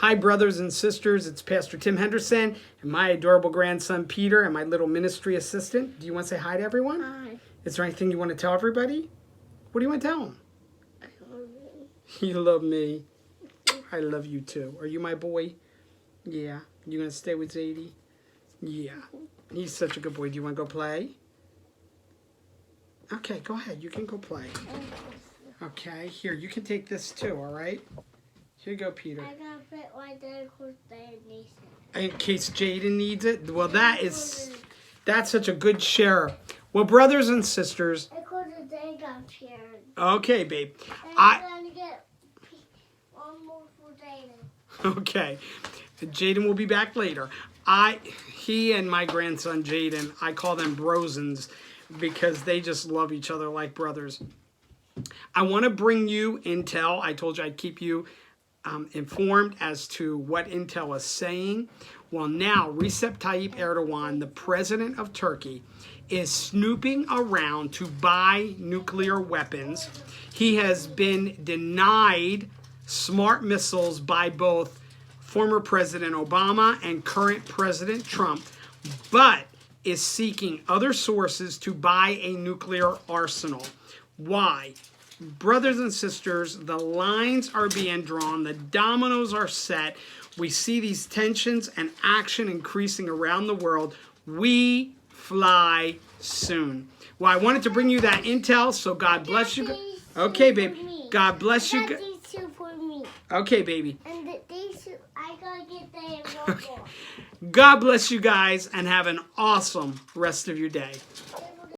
Hi, brothers and sisters. It's Pastor Tim Henderson and my adorable grandson, Peter, and my little ministry assistant. Do you want to say hi to everyone? Hi. Is there anything you want to tell everybody? What do you want to tell them? I love You love me. I love you too. Are you my boy? Yeah. You going to stay with Zadie? Yeah. He's such a good boy. Do you want to go play? Okay, go ahead. You can go play. Okay, here, you can take this too, all right? Here you go, Peter. I gotta fit right there because they need it. In case Jaden needs it? Well, that's such a good share. Well, brothers and sisters. Because they got shared. Okay, babe. I'm going to get one more for Jaden. Okay. Jaden will be back later. He and my grandson, Jaden, I call them brosins because they just love each other like brothers. I want to bring you intel. I told you I'd keep you informed as to what intel is saying. Well, now Recep Tayyip Erdogan, the president of Turkey, is snooping around to buy nuclear weapons. He has been denied smart missiles by both former President Obama and current President Trump, but is seeking other sources to buy a nuclear arsenal. Why? Brothers and sisters, the lines are being drawn, the dominoes are set. We see these tensions and action increasing around the world. We fly soon. Well, I wanted to bring you that intel, so God bless you. Okay, babe. God bless you. These two for me. Okay, baby. And these two, I gotta get them. God bless you guys and have an awesome rest of your day.